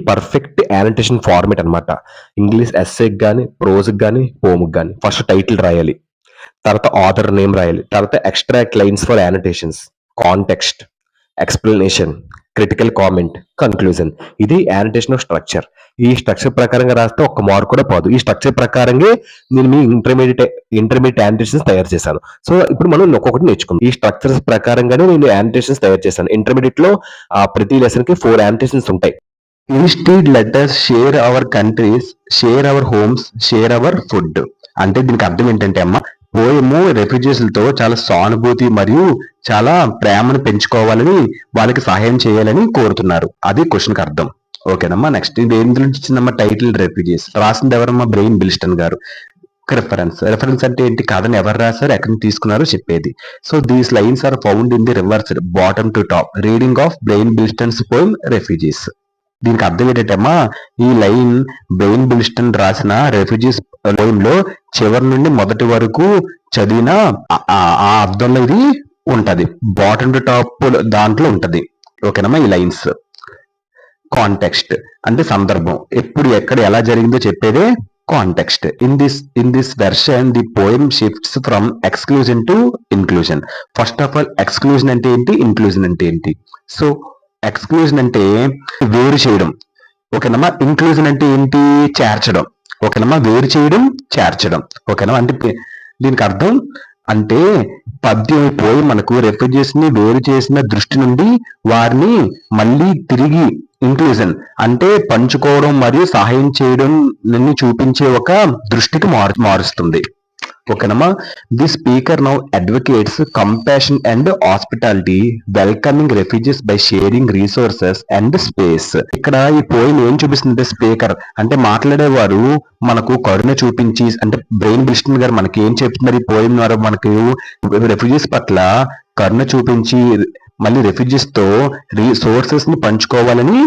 Perfect యానిటేషన్ format అనమాట. English ఎస్సేకి గాని, ప్రోజ్‌కి గాని, పోమ్‌కి గాని. ఫస్ట్ టైటిల్ రాయాలి. తర్వాత ఆథర్ నేమ్ రాయాలి. తర్వాత extract lines for యానిటేషన్స్, context, explanation, critical comment, conclusion. ఇది యానిటేషన్ ఆఫ్ స్ట్రక్చర్. ఈ స్ట్రక్చర్ ప్రకారంగా రాస్తే ఒక్క మార్క్ కూడా పోదు. ఈ స్ట్రక్చర్ ప్రకారంగే నేను మీ ఇంటర్మీడియేట్ యానిటేషన్స్ తయారు చేశాను. సో, ఇప్పుడు మనం ఒక్కొక్కటి నేర్చుకుందాం. ఈ స్ట్రక్చర్స్ ప్రకారంగానే నేను యానిటేషన్స్ తయారు చేశాను. ఇంటర్మీడియేట్‌లో ప్రతి లెసన్‌కి 4 యానిటేషన్స్ ఉంటాయి. Instead let us share our countries, share our homes, share our food. అంటే దీనికి అర్థం ఏంటంటే అమ్మ, పోయము రెఫ్యూజీస్‌లతో చాలా సానుభూతి మరియు చాలా ప్రేమను పెంచుకోవాలని, వాళ్ళకి సహాయం చేయాలని కోరుతున్నారు. అది క్వెషన్‌కి అర్థం. ఓకేనమ్మా. నెక్స్ట్ ఇది దేని గురించి ఇచ్చిందమ్మా? Title refugees. రాసింది ఎవరమ్మా? బ్రెయిన్ బిల్స్టన్ గారు. రెఫరెన్స్ అంటే ఏంటి? కథను ఎవరు రాశారు, ఎక్కడి నుంచి తీసుకున్నారో చెప్పేది. So these lines are found in the reversed bottom to top reading of Brian Bilston's poem refugees. దీనికి అర్థం ఏంటంటమ్మా, ఈ లైన్ బ్రెయిన్ బిల్స్టన్ రాసిన రెఫ్యూజీస్ పోయంలో చివరి నుండి మొదటి వరకు చదివిన ఆ అర్థంలో ఇది ఉంటది. బాటమ్ టు టాప్ దాంట్లో ఉంటది. ఓకేనమ్మా. ఈ లైన్స్ కాంటెక్స్ట్ అంటే సందర్భం, ఎప్పుడు ఎక్కడ ఎలా జరిగిందో చెప్పేదే context. In this version the poem shifts from exclusion to inclusion. First of all exclusion అంటే ఏంటి, ఇన్క్లూజన్ అంటే ఏంటి? సో ఎక్స్క్లూజన్ అంటే వేరు చేయడం. ఓకేనమ్మా. ఇంక్లూజన్ అంటే ఏంటి? చేర్చడం. ఓకేనమ్మా. వేరు చేయడం, చేర్చడం. ఓకేనమ్మా. అంటే దీనికి అర్థం అంటే పద్యం పోయి మనకు రెఫ్యూజీస్ ని వేరు చేసిన దృష్టి నుండి వారిని మళ్ళీ తిరిగి ఇంక్లూజన్ అంటే పంచుకోవడం మరియు సహాయం చేయడం చూపించే ఒక దృష్టికి మారుస్తుంది. ఓకేనమ్మా. The speaker now advocates compassion and hospitality, welcoming refugees by sharing resources and space. ఇక్కడ ఈ పోయం ఏం చూపిస్తుంది? స్పీకర్ అంటే మాట్లాడేవారు మనకు కరుణ చూపించి, అంటే బ్రెయిన్ బిల్స్టన్ గారు మనకి ఏం చెప్తున్నారు ఈ పోయం ద్వారా? మనకు రెఫ్యూజీస్ పట్ల కరుణ చూపించి మళ్ళీ రెఫ్యూజీస్ తో రీసోర్సెస్ ని పంచుకోవాలని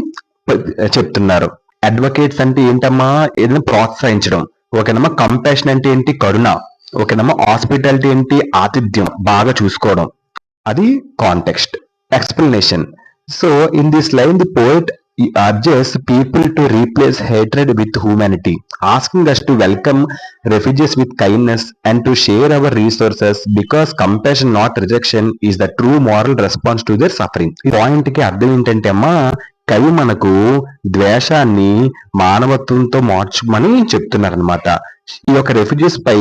చెప్తున్నారు. అడ్వకేట్స్ అంటే ఏంటమ్మా? ఏదైనా ప్రోత్సహించడం. ఓకేనమ్మా. కంపాషన్ అంటే ఏంటి? కరుణ. ఓకేనమ్మా. హాస్పిటాలిటీ ఏంటి? ఆతిథ్యం, బాగా చూసుకోవడం. అది context. Explanation. So in this line the poet urges people to replace hatred with humanity, asking us to welcome refugees with kindness and to share our resources because compassion not rejection is the true moral response to their suffering. ఈ point కి అర్థం ఏంటంటే అమ్మా, కవి మనకు ద్వేషాన్ని మానవత్వంతో మార్చమని చెప్తున్నారనమాట. ఈ యొక్క రెఫ్యూజీస్ పై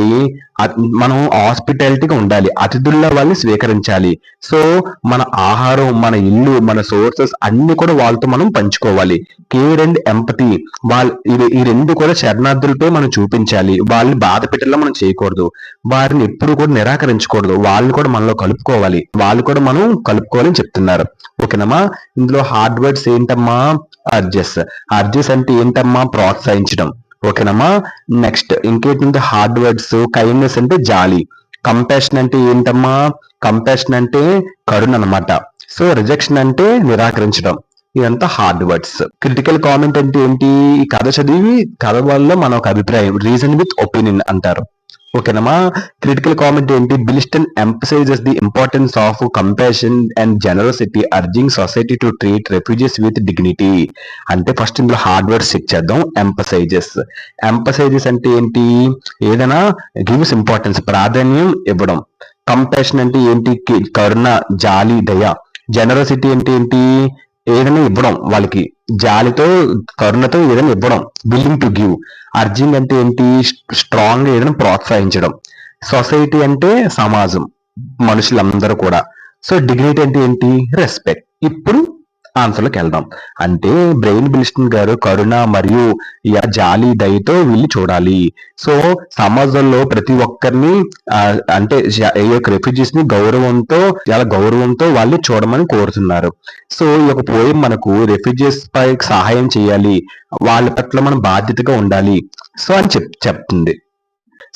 మనం హాస్పిటాలిటీగా ఉండాలి, అతిథుల్లో వాళ్ళని స్వీకరించాలి. సో మన ఆహారం, మన ఇల్లు, మన సోర్సెస్ అన్ని కూడా వాళ్ళతో మనం పంచుకోవాలి. కేర్ అండ్ ఎంపతి, ఈ రెండు కూడా శరణార్థులపై మనం చూపించాలి. వాళ్ళని బాధ పెట్టేలా మనం చేయకూడదు, వారిని ఎప్పుడు కూడా నిరాకరించకూడదు, వాళ్ళని కూడా మనలో కలుపుకోవాలి, వాళ్ళు కూడా మనం కలుపుకోవాలని చెప్తున్నారు. ఓకేనమ్మా. ఇందులో హార్డ్ వర్డ్స్ ఏంటమ్మా? అర్జెస్ అంటే ఏంటమ్మా? ప్రోత్సహించడం. ఓకేనమ్మా. నెక్స్ట్ ఇంకేంటి? Hard words. కైండ్నెస్ అంటే జాలి. కంపాషన్ అంటే ఏంటమ్మా? కంపాషన్ అంటే కరుణ అనమాట. సో రిజెక్షన్ అంటే నిరాకరించడం. ఇదంతా హార్డ్ వర్డ్స్. క్రిటికల్ కామెంట్ అంటే ఏంటి? ఈ కథ చదివి కథ వల్ల మన ఒక అభిప్రాయం, రీజన్ విత్ ఒపీనియన్ అంటారు. ఓకేనమ్మా. క్రిటికల్ కామెంట్ ఏంటి? Bilston emphasizes the importance of compassion and generosity, urging society to treat refugees with dignity. అంటే ఫస్ట్ ఇందులో హార్డ్ వర్డ్స్ చెక్ చేద్దాం. ఎంపసైజెస్ అంటే ఏంటి? ఏదైనా గివ్స్ ఇంపార్టెన్స్, ప్రాధాన్యం ఇవ్వడం. కంపాషన్ అంటే ఏంటి? కరుణ, జాలి, దయ. జనరోసిటీ అంటే ఏంటి? ఏదైనా ఇవ్వడం, వాళ్ళకి జాలితో కరుణతో ఏదైనా ఇవ్వడం, విల్లింగ్ టు గివ్. అర్జింగ్ అంటే ఏంటి? స్ట్రాంగ్ గా ఏదైనా ప్రోత్సహించడం. సొసైటీ అంటే సమాజం, మనుషులందరూ కూడా. సో డిగ్నిటీ అంటే ఏంటి? రెస్పెక్ట్. ఇప్పుడు ఆన్సర్లోకి వెళ్దాం. అంటే బ్రెయిన్ బిల్స్టన్ గారు కరుణ మరియు జాలి, దయతో వీళ్ళు చూడాలి. సో సమాజంలో ప్రతి ఒక్కరిని అంటే ఈ యొక్క రెఫ్యూజీస్ ని చాలా గౌరవంతో వాళ్ళు చూడమని కోరుతున్నారు. సో ఈ యొక్క పోయం మనకు రెఫ్యూజీస్ పై సహాయం చేయాలి, వాళ్ళ పట్ల మనం బాధ్యతగా ఉండాలి సో అని చెప్తుంది.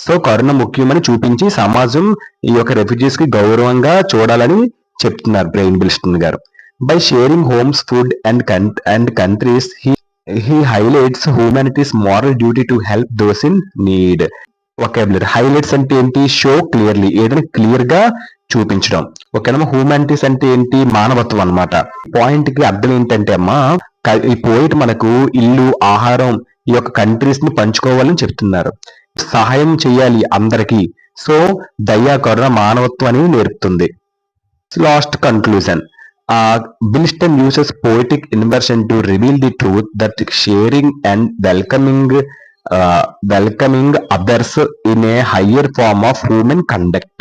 సో కరుణ ముఖ్యమని చూపించి సమాజం ఈ యొక్క రెఫ్యూజీస్ కి గౌరవంగా చూడాలని చెప్తున్నారు బ్రెయిన్ బిల్స్టన్ గారు. By sharing homes, food, and countries, he highlights humanity's moral duty to help those in need. Vocabulary. Highlights అంటే ఏంటి? షో క్లియర్లీ, ఏదైనా క్లియర్ గా చూపించడం. ఓకేనమ్మా. హ్యూమానిటీస్ అంటే ఏంటి? మానవత్వం అన్నమాట. పాయింట్ కి అర్థం ఏంటంటే అమ్మా, ఈ పోయిట్ మనకు ఇల్లు, ఆహారం, ఈ యొక్క కంట్రీస్ ని పంచుకోవాలని చెప్తున్నారు. సహాయం చేయాలి అందరికీ. సో దయ, కరుణ, మానవత్వం అనేది నేర్పుతుంది. Last conclusion. Bilston uses poetic inversion to reveal the truth that sharing and welcoming others in a higher form of human conduct.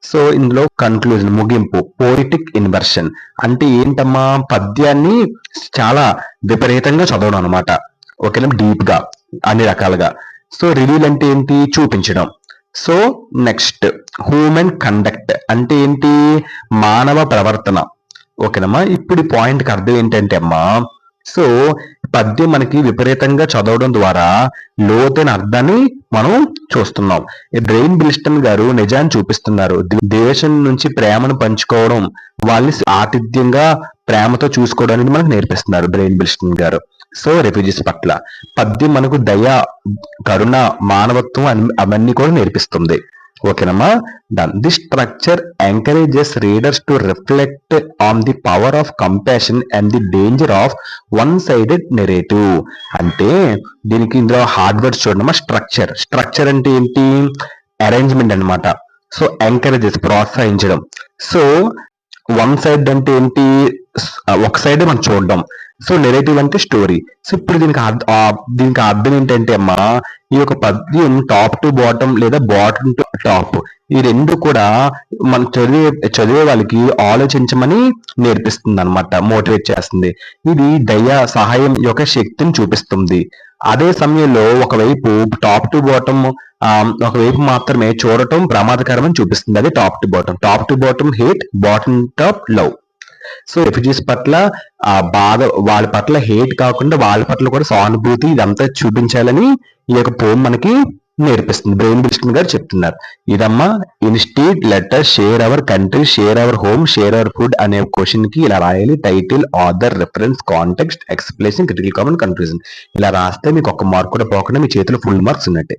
So ఇందులో కన్క్లూజన్, ముగింపు. పోయిటిక్ ఇన్వర్షన్ అంటే ఏంటమ్మా? పద్యాన్ని చాలా విపరీతంగా చదవడం అనమాట. ఓకేనా, డీప్ గా, అన్ని రకాలుగా. సో రివీల్ అంటే ఏంటి? చూపించడం. సో నెక్స్ట్, హ్యూమన్ కండక్ట్ అంటే ఏంటి? మానవ ప్రవర్తన. ఓకేనమ్మా. ఇప్పుడు ఈ పాయింట్ కి అర్థం ఏంటంటే అమ్మా, సో పద్యం మనకి విపరీతంగా చదవడం ద్వారా లోతైన అర్థాన్ని మనం చూస్తున్నాం. బ్రెయిన్ బిల్స్టన్ గారు నిజాన్ని చూపిస్తున్నారు. దేశం నుంచి ప్రేమను పంచుకోవడం, వాళ్ళని ఆతిథ్యంగా ప్రేమతో చూసుకోవడం అనేది మనకు నేర్పిస్తున్నారు బ్రెయిన్ బిల్స్టన్ గారు. సో రెఫ్యూజీస్ పట్ల పద్యం మనకు దయ, కరుణ, మానవత్వం అవన్నీ కూడా నేర్పిస్తుంది. ఓకేనమ్మా. Done. This structure encourages readers to reflect on the power of compassion and the danger of one sided narrative. అంటే దీనికి ఇందులో హార్డ్వేర్స్ చూడమ్మా. స్ట్రక్చర్ అంటే ఏంటి? అరేంజ్మెంట్ అన్నమాట. సో ఎంకరేజెస్, ప్రోత్సహించడం. సో వన్ సైడ్ అంటే ఏంటి? ఒక సైడ్ మనం చూడడం. సో నెరేటివ్ అంటే స్టోరీ. సో ఇప్పుడు దీనికి అర్థం ఏంటంటే అమ్మా, ఈ యొక్క పద్యం టాప్ టు బాటమ్ లేదా బాటమ్ టు టాప్, ఈ రెండు కూడా మనం చదివే వాళ్ళకి ఆలోచించమని నేర్పిస్తుంది అనమాట, మోటివేట్ చేస్తుంది. ఇది దయ, సహాయం యొక్క శక్తిని చూపిస్తుంది. అదే సమయంలో ఒకవైపు టాప్ టు బాటమ్ ఒకవైపు మాత్రమే చూడటం ప్రమాదకరమని చూపిస్తుంది. అది top to bottom hate, bottom top love. So refugees పట్ల బాధ, వాళ్ళ పట్ల హేట్ కాకుండా వాళ్ళ పట్ల కూడా సానుభూతి, ఇదంతా చూపించాలని ఈ యొక్క పోమ్ మనకి నేర్పిస్తుంది. బ్రెయిన్ బిల్స్టన్ గారు చెప్తున్నారు. ఇదమ్మా, instead let us share our country, share our home, share our food అనే క్వశ్చన్ కి ఇలా రాయాలి. Title, author, reference, context, explanation, critical comment, conclusion. ఇలా రాస్తే మీకు ఒక్క మార్క్ కూడా పోకుండా మీ చేతిలో ఫుల్ మార్క్స్ ఉన్నట్టే.